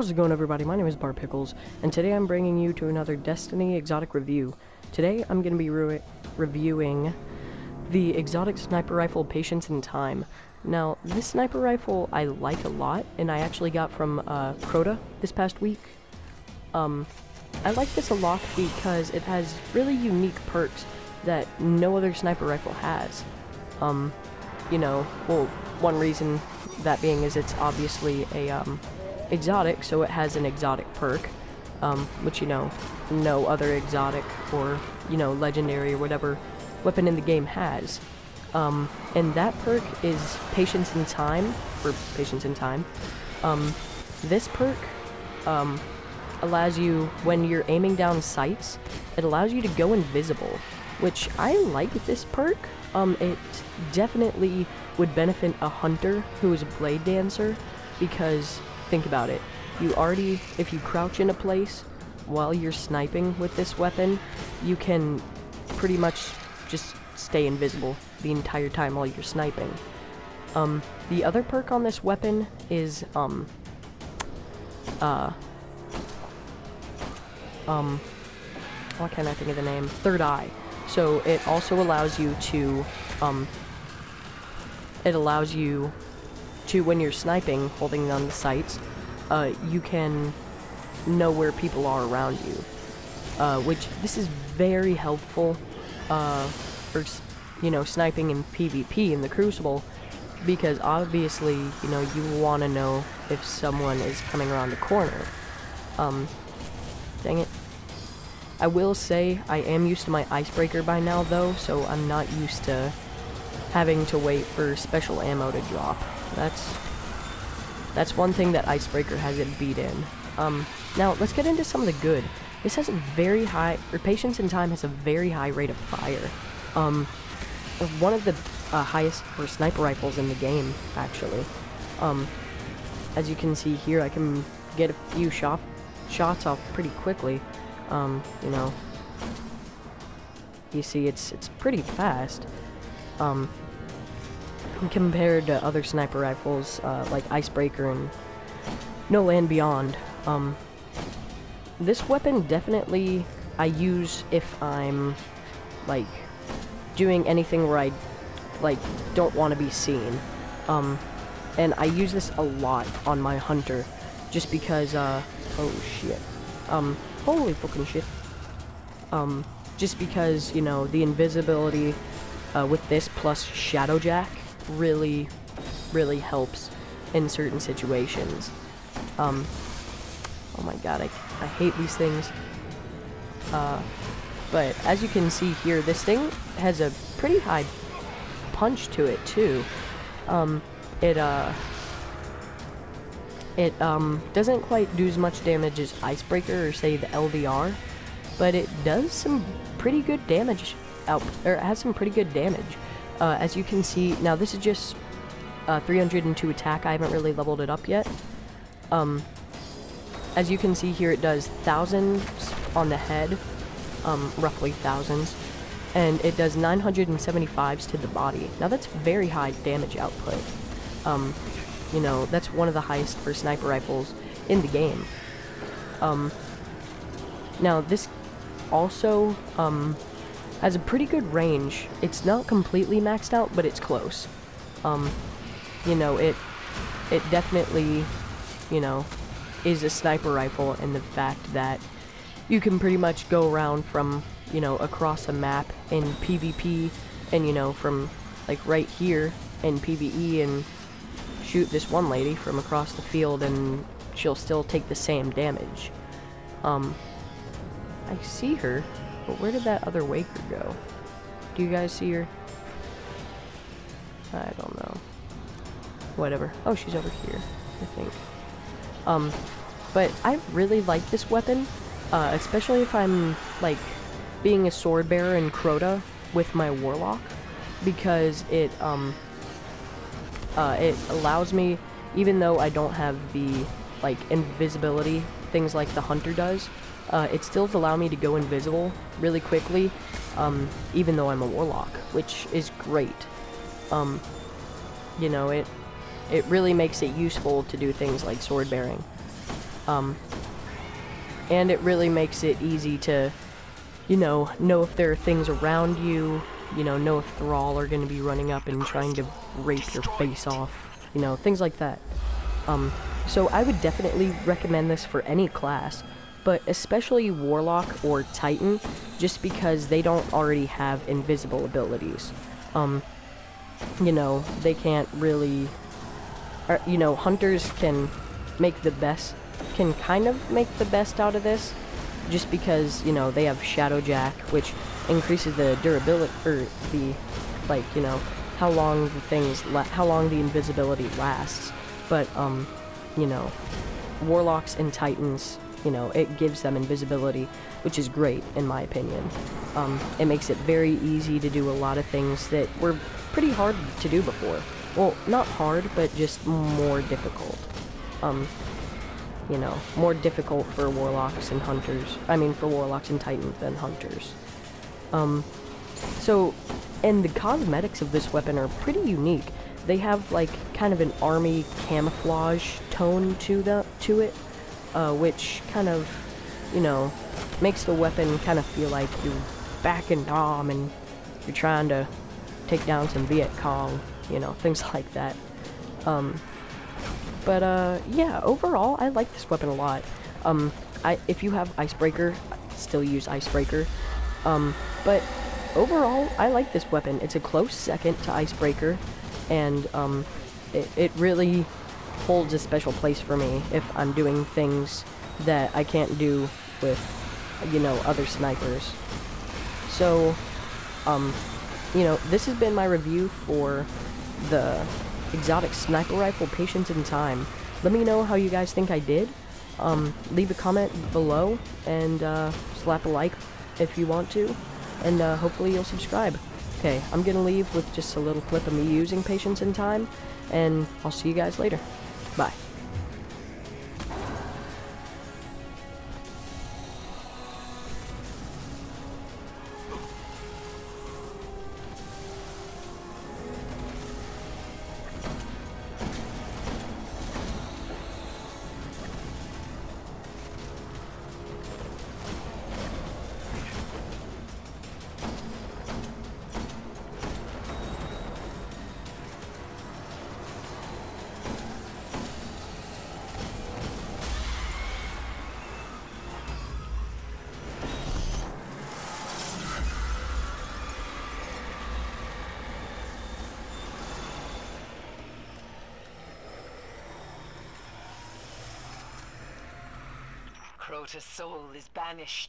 How's it going, everybody? My name is Bar Pickles, and today I'm bringing you to another Destiny exotic review. Today I'm going to be reviewing the exotic sniper rifle Patience in Time. Now, this sniper rifle I like a lot, and I actually got from Crota this past week. I like this a lot because it has really unique perks that no other sniper rifle has. One reason that being is it's obviously a exotic, so it has an exotic perk, which, no other exotic or, legendary or whatever weapon in the game has. And that perk is Patience in Time, for Patience in Time. This perk, allows you, when you're aiming down sights, it allows you to go invisible, which I like this perk. It definitely would benefit a hunter who is a blade dancer, because think about it, if you crouch in a place while you're sniping with this weapon, you can pretty much just stay invisible the entire time while you're sniping. The other perk on this weapon is, why can't I think of the name? Third Eye. So it also allows you to, when you're sniping, holding on the sights, you can know where people are around you, which this is very helpful, for, sniping in PvP in the Crucible, because obviously, you want to know if someone is coming around the corner. Dang it. I will say, I am used to my Icebreaker by now, though, so I'm not used to having to wait for special ammo to drop. That's one thing that Icebreaker has it beat in. Now, let's get into some of the good. This has a very high, Patience in Time has a very high rate of fire. One of the highest for sniper rifles in the game, actually. As you can see here, I can get a few shots off pretty quickly. You see, it's pretty fast, compared to other sniper rifles, like Icebreaker and No Land Beyond. This weapon definitely I use if I'm, doing anything where I, don't want to be seen. And I use this a lot on my hunter, just because, oh shit. Holy fucking shit. Just because, the invisibility, with this plus Shadowjack really helps in certain situations. Oh my god, I hate these things. But as you can see here, this thing has a pretty high punch to it, too. It doesn't quite do as much damage as Icebreaker or, say, the LDR, but it does some pretty good damage it has some pretty good damage. As you can see, now this is just 302 attack. I haven't really leveled it up yet. As you can see here, it does thousands on the head, roughly thousands, and it does 975s to the body. Now that's very high damage output. That's one of the highest for sniper rifles in the game. Now this also, has a pretty good range. It's not completely maxed out, but it's close. It definitely, is a sniper rifle in the fact that you can pretty much go around from, across a map in PvP, and, from, right here in PvE, and shoot this one lady from across the field, and she'll still take the same damage. I see her, but where did that other Waker go? Do you guys see her? I don't know. Whatever. Oh, she's over here, I think. But I really like this weapon, especially if I'm, being a sword bearer in Crota with my Warlock, because it allows me, even though I don't have the, invisibility, things like the Hunter does, it still allows me to go invisible really quickly, even though I'm a Warlock, which is great. It really makes it useful to do things like sword bearing. And it really makes it easy to, know if there are things around you, know if Thrall are going to be running up and trying to rape your face off, things like that. So I would definitely recommend this for any class, but especially Warlock or Titan, just because they don't already have invisible abilities. They can't really, hunters can kind of make the best out of this, just because, they have Shadowjack, which increases the durability, or the, how long the invisibility lasts, but, Warlocks and Titans, it gives them invisibility, which is great, in my opinion. It makes it very easy to do a lot of things that were pretty hard to do before. Well, not hard, but just more difficult. More difficult for Warlocks and Hunters. I mean, for Warlocks and Titans than Hunters. And the cosmetics of this weapon are pretty unique. They have, kind of an army camouflage tone to it, which kind of, makes the weapon kind of feel like you're back in Nam and you're trying to take down some Viet Cong, things like that. Yeah, overall, I like this weapon a lot. If you have Icebreaker, still use Icebreaker. But overall, I like this weapon. It's a close second to Icebreaker, and it really holds a special place for me if I'm doing things that I can't do with, other snipers. So, this has been my review for the exotic sniper rifle Patience in Time. Let me know how you guys think I did. Leave a comment below, and slap a like if you want to, and hopefully you'll subscribe. Okay, I'm gonna leave with just a little clip of me using Patience in Time, and I'll see you guys later. Bye. Crota's soul is banished.